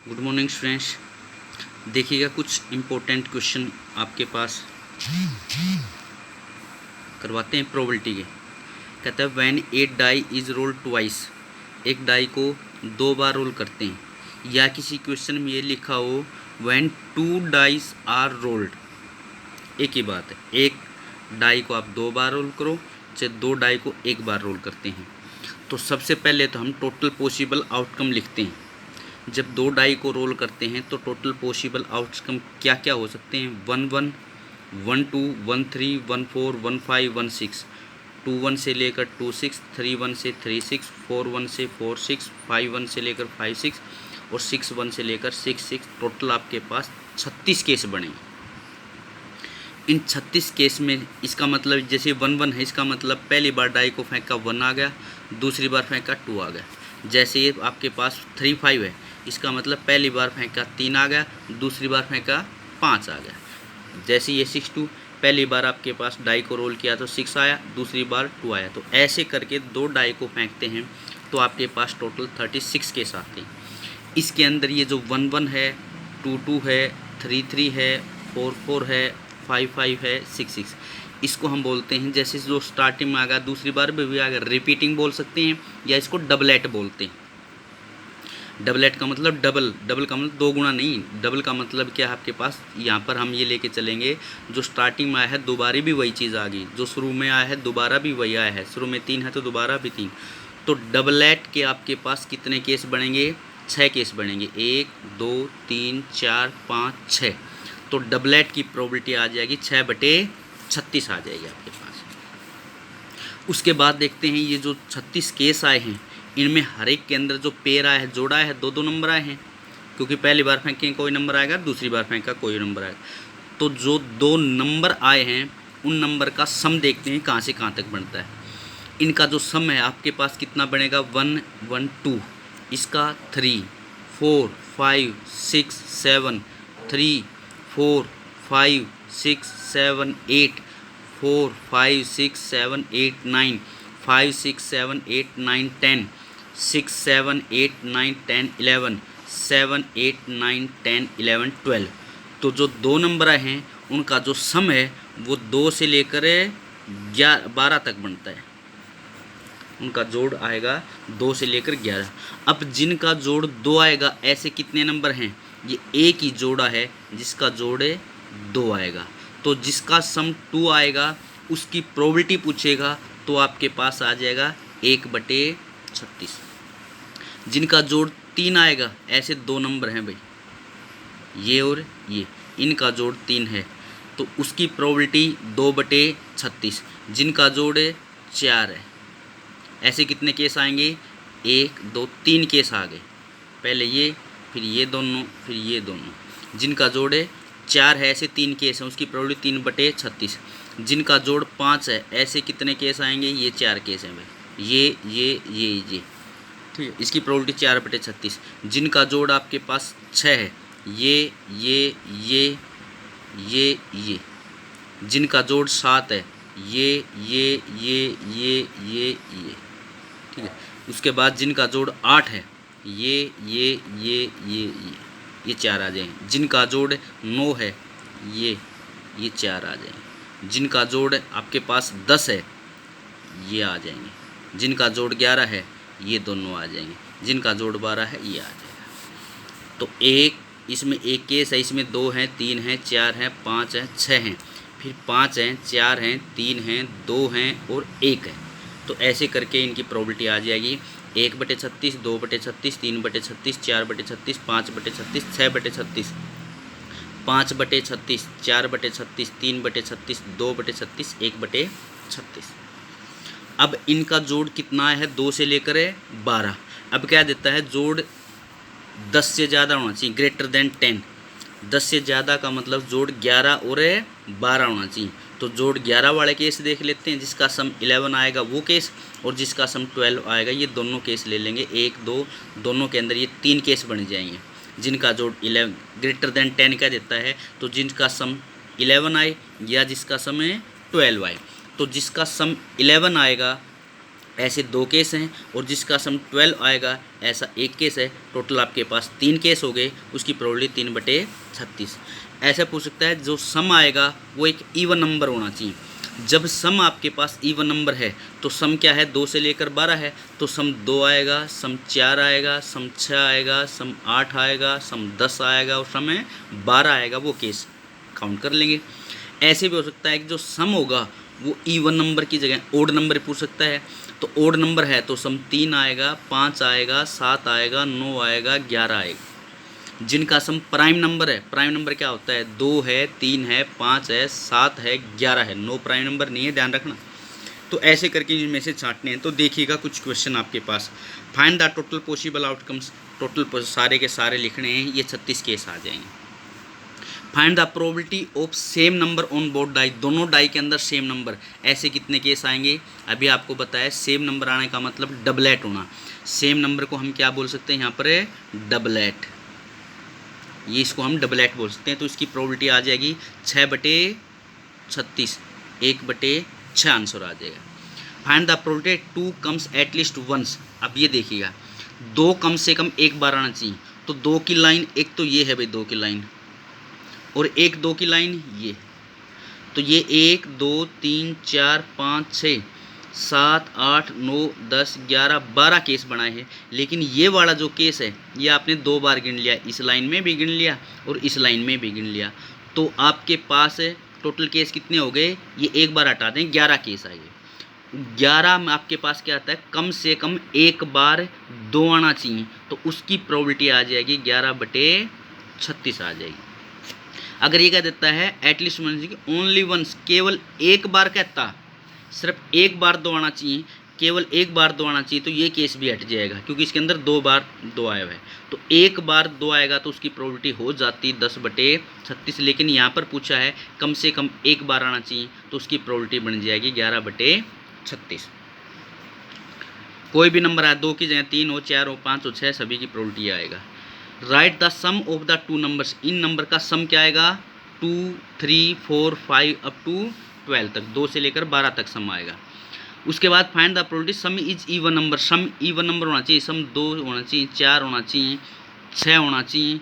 Good morning students. देखिएगा कुछ important question आपके पास करवाते हैं प्रोबेबिलिटी के। कहता है when a die is roll twice, एक डाई को दो बार रोल करते हैं, या किसी क्वेश्चन में ये लिखा हो when two dice are rolled. एक ही बात है, एक डाई को आप दो बार रोल करो चाहे दो डाई को एक बार रोल करते हैं। तो सबसे पहले तो हम टोटल पॉसिबल आउटकम लिखते हैं। जब दो डाई को रोल करते हैं तो टोटल पॉसिबल आउटकम क्या क्या हो सकते हैं? 1 1, 1 2, 1 3, 1 4, 1 5, 1 6, 2 1 से लेकर 2 6, 3 1 से 3 6, 4 1 से 4 6, 5 1 से लेकर 5 6 और 6 1 से लेकर 6 6। टोटल आपके पास 36 केस बने। इन 36 केस में इसका मतलब जैसे 1 1 है, इसका मतलब पहली बार डाई को फेंका 1 आ गया, दूसरी बार फेंका 2 आ गया। जैसे ये आपके पास 3 5 है, इसका मतलब पहली बार फेंका 3 आ गया, दूसरी बार फेंका 5 आ गया। जैसे ये 6 2, पहली बार आपके पास डाई को रोल किया तो 6 आया, दूसरी बार 2 आया। तो ऐसे करके दो डाई को फेंकते हैं तो आपके पास टोटल 36 केस आते हैं। इसके अंदर ये जो 1 1 है, 2 2 है, 3 3 है, 4 4 है, 5 5 है, 6 6, इसको हम बोलते हैं, जैसे जो स्टार्टिंग में आ गया दूसरी बार भी आ गया, रिपीटिंग बोल सकते हैं या इसको डबलेट बोलते हैं। डबलेट का मतलब डबल, डबल का मतलब दो गुना नहीं, डबल का मतलब क्या है आपके पास, यहाँ पर हम ये लेके चलेंगे जो स्टार्टिंग में आया है दोबारा भी वही चीज़ आ गई, जो शुरू में आया है दोबारा भी वही आया है, शुरू में 3 है तो दोबारा भी 3। तो डबलेट के आपके पास कितने केस बनेंगे? 6 केस बनेंगे, 1 2 3 4 5 6। तो डबलेट की प्रोबेबिलिटी आ जाएगी 6/36 आ जाएगी आपके पास। उसके बाद देखते हैं ये जो 36 केस आए हैं, इनमें हर एक के अंदर जो पेयर आया है, जोड़ा है, दो दो नंबर आए हैं, क्योंकि पहली बार फेंकें कोई नंबर आएगा, दूसरी बार फेंका कोई नंबर आएगा। तो जो दो नंबर आए हैं उन नंबर का सम देखते हैं कहाँ से कहाँ तक बनता है। इनका जो सम है आपके पास कितना बनेगा? 1 1 2, इसका 3 4 5 6 7, 3 4 5 6 7 8, 4 5 6 7 8 9, 5 6 7 8 9 10, 6 7 8 9 10 11, 7 8 9 10 11 12। तो जो दो नंबर हैं उनका जो सम है वो 2 से लेकर 12 तक बनता है। उनका जोड़ आएगा 2 से लेकर 11। अब जिनका जोड़ 2 आएगा, ऐसे कितने नंबर हैं? ये एक ही जोड़ा है जिसका जोड़ 2 आएगा। तो जिसका सम 2 आएगा उसकी प्रोबेबिलिटी पूछेगा तो आपके पास आ जाएगा 1/36। जिनका जोड़ 3 आएगा, ऐसे दो नंबर हैं भाई, ये और ये, इनका जोड़ 3 है तो उसकी प्रोबेबिलिटी 2/36। जिनका जोड़ 4 है, ऐसे कितने केस आएंगे? 1 2 3 केस आ गए, पहले ये फिर ये दोनों फिर ये दोनों। जिनका जोड़ 4 है, ऐसे 3 केस हैं, उसकी प्रोबेबिलिटी 3/36। जिनका जोड़ 5 है, ऐसे कितने केस आएंगे? ये 4 केस हैं भाई, ये ठीक है, इसकी प्रोबेबिलिटी 4/36। जिनका जोड़ आपके पास 6 है, ये। जिनका जोड़ 7 है, ये ठीक है। उसके बाद जिनका जोड़ 8 है, ये 4 आ जाएंगे। जिनका जोड़ 9 है, ये 4 आ जाएंगे। जिनका जोड़ आपके पास 10 है, ये आ जाएंगे। जिनका जोड़ 11 है, ये दोनों आ जाएंगे। जिनका जोड़ 12 है, ये आ जाएगा। तो एक इसमें एक केस है, इसमें 2 हैं, 3 हैं, 4 हैं, 5 हैं, 6 हैं, फिर 5 हैं, 4 हैं, 3 हैं, 2 हैं और 1 है। तो ऐसे करके इनकी प्रोबेबिलिटी आ जाएगी 1/36, 2/36, 3/36, 4/36, 5/36, 6/36, 5/36, 4/36, 3/36, 2/36, 1/36। अब इनका जोड़ कितना है? 2 से लेकर 12। अब क्या देता है? जोड़ 10 से ज़्यादा होना चाहिए, ग्रेटर देन 10। 10 से ज़्यादा का मतलब जोड़ 11 और 12 होना चाहिए। तो जोड़ 11 वाले केस देख लेते हैं, जिसका सम 11 आएगा वो केस, और जिसका सम 12 आएगा, ये दोनों केस ले लेंगे। 1 2 दोनों के अंदर ये 3 केस बन जाएंगे। जिनका जोड़ 11 ग्रेटर देन 10 क्या देता है? तो जिनका सम 11 आए या जिसका सम 12 आए। तो जिसका सम 11 आएगा ऐसे 2 केस हैं, और जिसका सम 12 आएगा ऐसा 1 केस है। टोटल आपके पास 3 केस हो गए, उसकी प्रोबेबिलिटी 3/36। ऐसा पूछ सकता है जो सम आएगा वो एक इवन नंबर होना चाहिए। जब सम आपके पास इवन नंबर है तो सम क्या है, 2 से लेकर 12 है, तो सम 2 आएगा, सम 4 आएगा, सम 6 आएगा, सम 8 आएगा, सम 10 आएगा और सम 12 आएगा। वो केस काउंट कर लेंगे। ऐसे भी हो सकता है कि जो सम होगा वो इवन नंबर की जगह ओड नंबर पूछ सकता है। तो ओड नंबर है तो सम 3 आएगा, 5 आएगा, 7 आएगा, 9 आएगा, 11 आएगा। जिनका सम प्राइम नंबर है, प्राइम नंबर क्या होता है, 2 है, 3 है, 5 है, 7 है, 11 है। 9 प्राइम नंबर नहीं है, ध्यान रखना। तो ऐसे करके इनमें से छांटने हैं। तो देखिएगा कुछ क्वेश्चन आपके पास, find the total possible outcomes, total सारे के सारे लिखने हैं। ये 36 केस आ जाएंगे। Find the probability of same number on both die, दोनों डाई के अंदर सेम नंबर, ऐसे कितने केस आएंगे। अभी आपको बताया सेम नंबर आने का मतलब डबलेट होना। सेम नंबर को हम क्या बोल सकते हैं, यहाँ पर डबलेट, ये इसको हम डबलेट बोल सकते हैं। तो इसकी प्रोबेबिलिटी आ जाएगी 6/36, 1/6 आंसर आ जाएगा। Find the probability 2 comes at least once, अब ये देखिएगा 2 कम से कम एक बार आना चाहिए। तो 2 की लाइन, एक तो ये है भाई 2 की लाइन, और एक 2 की लाइन ये, तो ये 1 2 3 4 5 6 7 8 9 10 11 12 केस बनाए हैं। लेकिन ये वाला जो केस है ये आपने 2 बार गिन लिया, इस लाइन में भी गिन लिया और इस लाइन में भी गिन लिया। तो आपके पास टोटल केस कितने हो गए, ये एक बार हटा दें 11 केस आएंगे। 11 में आपके पास क्या आता है, कम से कम एक बार 2 आना चाहिए, तो उसकी प्रोबेबिलिटी आ जाएगी 11/36 आ जाएगी। अगर ये क्या देता है एटलीस्ट ओनली वंस, केवल एक बार कहता, सिर्फ एक बार 2 आना चाहिए, केवल एक बार 2 आना चाहिए, तो ये केस भी हट जाएगा क्योंकि इसके अंदर 2 बार 2 आया हुआ है। तो एक बार 2 आएगा तो उसकी प्रोबेबिलिटी हो जाती 10/36। लेकिन यहाँ पर पूछा है कम से कम एक बार आना चाहिए, तो उसकी प्रोबेबिलिटी बन जाएगी 11/36। कोई भी नंबर है 2 की जगह 3 हो, 4 हो, 5 हो, 6, सभी की प्रोबेबिलिटी आएगा। Write the sum of the 2 numbers, इन नंबर का सम क्या आएगा, 2 3 4 5 अप टू 12 तक, 2 से लेकर 12 तक सम आएगा। उसके बाद find the probability sum is even number, sum even number होना चाहिए, सम 2 होना चाहिए, 4 होना चाहिए, 6 होना चाहिए,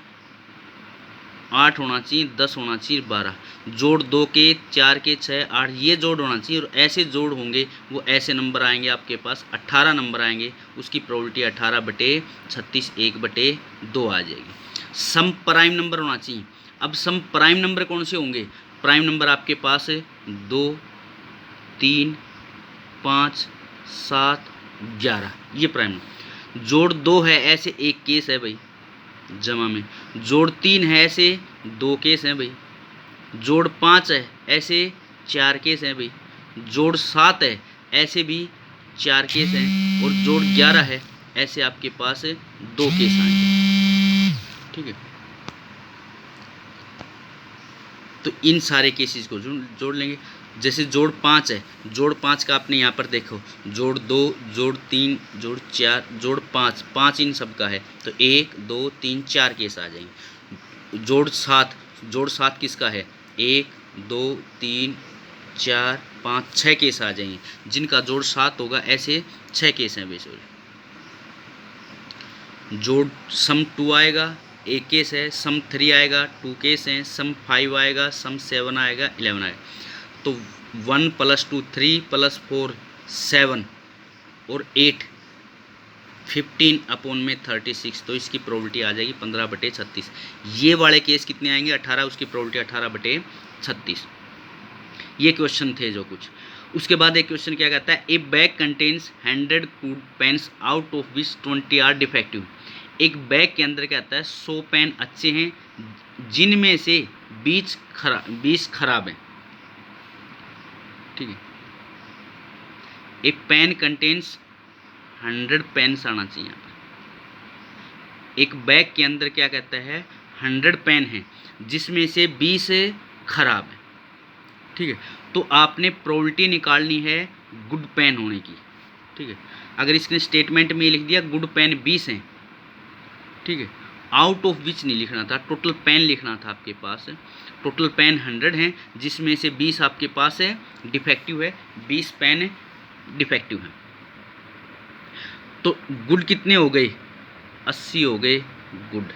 8 होना चाहिए, 10 होना चाहिए, 12। जोड़ 2 के, 4 के, 6, 8, ये जोड़ होना चाहिए। और ऐसे जोड़ होंगे वो ऐसे नंबर आएंगे आपके पास, 18 नंबर आएंगे, उसकी प्रोबेबिलिटी 18/36 1/2 आ जाएगी। सम प्राइम नंबर होना चाहिए। अब सम प्राइम नंबर कौन से होंगे, प्राइम नंबर आपके पास है 2 3 5 7 11, ये प्राइम नंबर। जोड़ 2 है ऐसे एक केस है भाई जमा में, जोड़ 3 है ऐसे 2 केस हैं भाई, जोड़ 5 है ऐसे 4 केस हैं भाई, जोड़ 7 है ऐसे भी 4 केस हैं, और जोड़ 11 है ऐसे आपके पास 2 केस आएंगे। ठीक है, तो इन सारे केसेस को जोड़ लेंगे। जैसे जोड़ 5 है, जोड़ 5 का आपने यहाँ पर देखो, जोड़ 2, जोड़ 3, जोड़ 4, जोड़ 5, 5 इन सब का है, तो 1 2 3 4 केस आ जाएंगे। जोड़ 7, जोड़ 7 किसका है, 1 2 3 4 5 6 केस आ जाएंगे। जिनका जोड़ 7 होगा ऐसे 6 केस हैं बेसिकली। जोड़ सम 2 आएगा, 1 केस है, सम 3 आएगा, 2 केस हैं, सम 5 आएगा, सम 7 आएगा, 11 आएगा। तो 1 + 2 3 + 4 7 और 8 15/36, तो इसकी प्रोबेबिलिटी आ जाएगी 15/36। ये वाले केस कितने आएंगे, 18, उसकी प्रोबेबिलिटी 18/36। ये क्वेश्चन थे जो कुछ। उसके बाद एक क्वेश्चन क्या कहता है, a bag contains 100 good pens out of which 20 are defective. एक बैग के अंदर क्या आता है 100 पेन अच्छे हैं जिनमें से 20 खराब हैं। ठीक है, ए पेन कंटेन्स 100 पेन्स आना चाहिए यहाँ पर। एक बैग के अंदर क्या कहता है 100 पेन हैं जिसमें से 20 खराब है। ठीक है, तो आपने प्रोबेबिलिटी निकालनी है गुड पेन होने की। ठीक है, अगर इसने स्टेटमेंट में लिख दिया गुड पेन 20 हैं, ठीक है, आउट ऑफ विच नहीं लिखना था, टोटल पेन लिखना था आपके पास। टोटल पेन 100 हैं जिसमें से 20 आपके पास है डिफेक्टिव है, 20 पेन डिफेक्टिव हैं। तो गुड कितने हो गए, 80 हो गए गुड,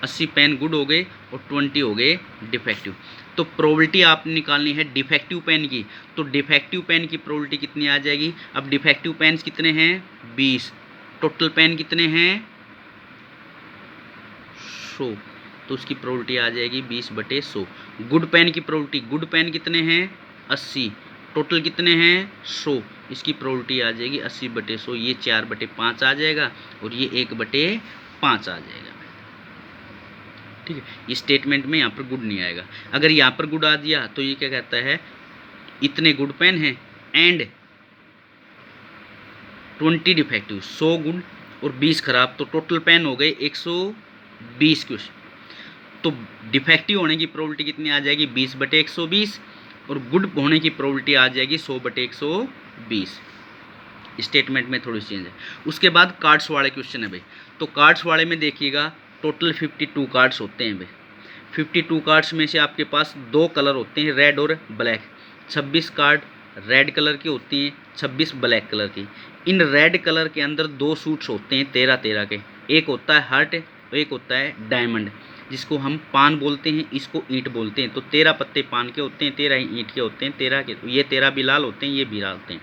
80 पेन गुड हो गए और 20 हो गए डिफेक्टिव। तो प्रोबेबिलिटी आपने निकालनी है डिफेक्टिव पेन की, तो डिफेक्टिव पेन की प्रोबेबिलिटी कितनी आ जाएगी। अब डिफेक्टिव पेन्स कितने हैं 20, टोटल पेन कितने हैं 100, तो उसकी प्रोबेबिलिटी आ जाएगी 20/100। गुड पेन की प्रोबेबिलिटी, गुड पेन कितने हैं 80, टोटल कितने हैं 100, इसकी प्रोबेबिलिटी आ जाएगी 80/100, ये 4/5 आ जाएगा और ये 1/5 आ जाएगा। ठीक है, ये स्टेटमेंट में यहाँ पर गुड नहीं आएगा। अगर यहाँ पर गुड आ दिया तो ये क्या कहता है, इतने गुड पेन हैं एंड 20 डिफेक्टिव, 100 गुड और 20 खराब, तो टोटल पेन हो गए 120 क्वेश्चन। तो डिफेक्टिव होने की प्रोबेबिलिटी कितनी आ जाएगी 20/120 और गुड होने की प्रोबेबिलिटी आ जाएगी 100/120। स्टेटमेंट में थोड़ी चेंज है। उसके बाद कार्ड्स वाले क्वेश्चन है भाई, तो कार्ड्स वाले में देखिएगा टोटल 52 कार्ड्स होते हैं भाई। 52 कार्ड्स में से आपके पास 2 कलर होते हैं रेड और ब्लैक, 26 कार्ड रेड कलर की होती हैं, 26 ब्लैक कलर की। इन रेड कलर के अंदर 2 सूट्स होते हैं 13-13 के, एक होता है हार्ट और एक होता है डायमंड, जिसको हम पान बोलते हैं, इसको ईंट बोलते हैं। तो 13 पत्ते पान के होते हैं, 13 ईंट के होते हैं, 13 के, तो ये 13 भी लाल होते हैं, ये भी लाल होते हैं।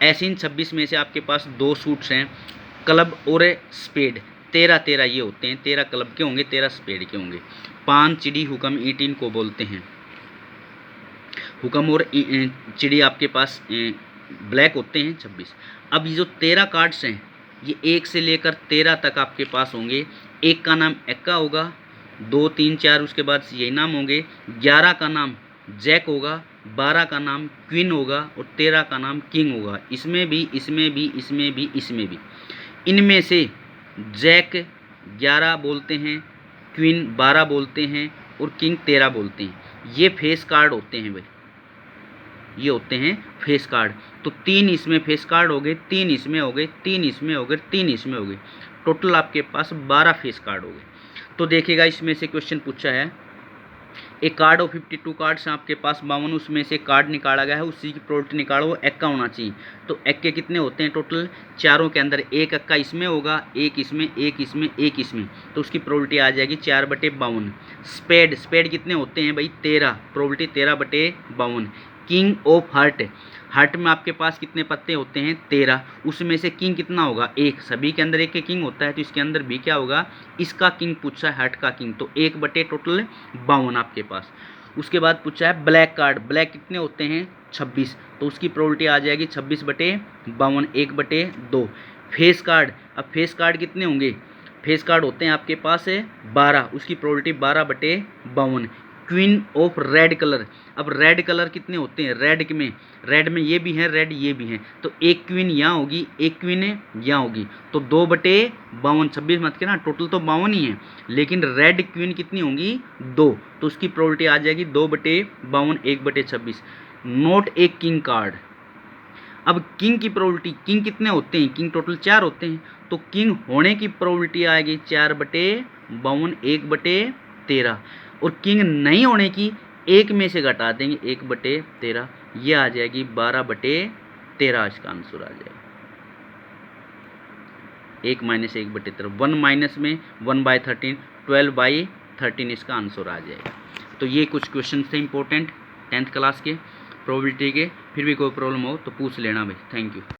ऐसे इन 26 में से आपके पास 2 सूट्स हैं क्लब और स्पेड, 13-13 ये होते हैं, 13 क्लब के होंगे, 13 स्पेड के होंगे। पान चिड़ी हुक्म ईंट इनको बोलते हैं। हुक्म और चिड़ी आपके पास ब्लैक होते हैं 26। अब ये जो 13 कार्ड्स हैं ये 1 से लेकर 13 तक आपके पास होंगे। एक का नाम एक्का होगा, 2, 3, 4 उसके बाद यही नाम होंगे, 11 का नाम जैक होगा, 12 का नाम क्वीन होगा और 13 का नाम किंग होगा। इसमें भी, इसमें भी, इसमें भी, इसमें भी। इनमें से जैक 11 बोलते हैं, क्वीन 12 बोलते हैं और किंग 13 बोलते हैं। ये फेस कार्ड होते हैं भाई, ये होते हैं फेस कार्ड। तो 3 इसमें फेस कार्ड हो गए, 3 इसमें हो गए, 3 इसमें हो गए, 3 इसमें हो गए, टोटल आपके पास 12 फेस कार्ड हो गए। तो देखिएगा इसमें से क्वेश्चन पूछा है, एक कार्ड ऑफ 52 कार्ड्स हैं आपके पास 52, उसमें से कार्ड निकाला गया है, उसी की प्रोबेबिलिटी निकालो, वो एक्का होना चाहिए। तो एक्के कितने होते हैं टोटल, चारों के अंदर एक एक्का इसमें होगा, एक इसमें, एक इसमें, एक इसमें, तो उसकी प्रोबेबिलिटी आ जाएगी 4/52। स्पेड, स्पेड कितने होते हैं भाई 13, probability 13/52। King of heart, heart में आपके पास कितने पत्ते होते हैं 13, उसमें से किंग कितना होगा 1, सभी के अंदर एक एक किंग होता है, तो इसके अंदर भी क्या होगा, इसका किंग पूछा है हार्ट का किंग, तो 1/52 आपके पास। उसके बाद पूछा है ब्लैक कार्ड, ब्लैक कितने होते हैं 26, तो उसकी प्रोबेबिलिटी आ जाएगी 26/52, 1/2। फेस कार्ड, अब फेस कार्ड कितने होंगे, फेस कार्ड होते हैं आपके पास 12, उसकी probability 12/52। Queen of red colour, अब रेड कलर कितने होते हैं, रेड में ये भी हैं, रेड ये भी हैं, तो एक क्वीन यहाँ होगी, एक क्वीन यहाँ होगी, तो 2/52, 26 मत के ना, टोटल तो 52 ही है, लेकिन रेड क्वीन कितनी होंगी 2, तो उसकी प्रोबेबिलिटी आ जाएगी 2/52, 1/26। नोट ए किंग कार्ड, अब किंग की प्रोबेबिलिटी, किंग कितने होते हैं, किंग टोटल 4 होते हैं, तो किंग होने की प्रोबेबिलिटी आएगी 4/52, 1/13, और किंग नहीं होने की एक में से घटा देंगे 1/13, ये आ जाएगी 12/13, इसका आंसर आ जाएगा। 1 - 1/13, 1 माइनस में 1/13, 12/13 इसका आंसर आ जाएगा। तो ये कुछ क्वेश्चन थे इंपॉर्टेंट 10th क्लास के प्रोबेबिलिटी के। फिर भी कोई प्रॉब्लम हो तो पूछ लेना भाई। Thank you.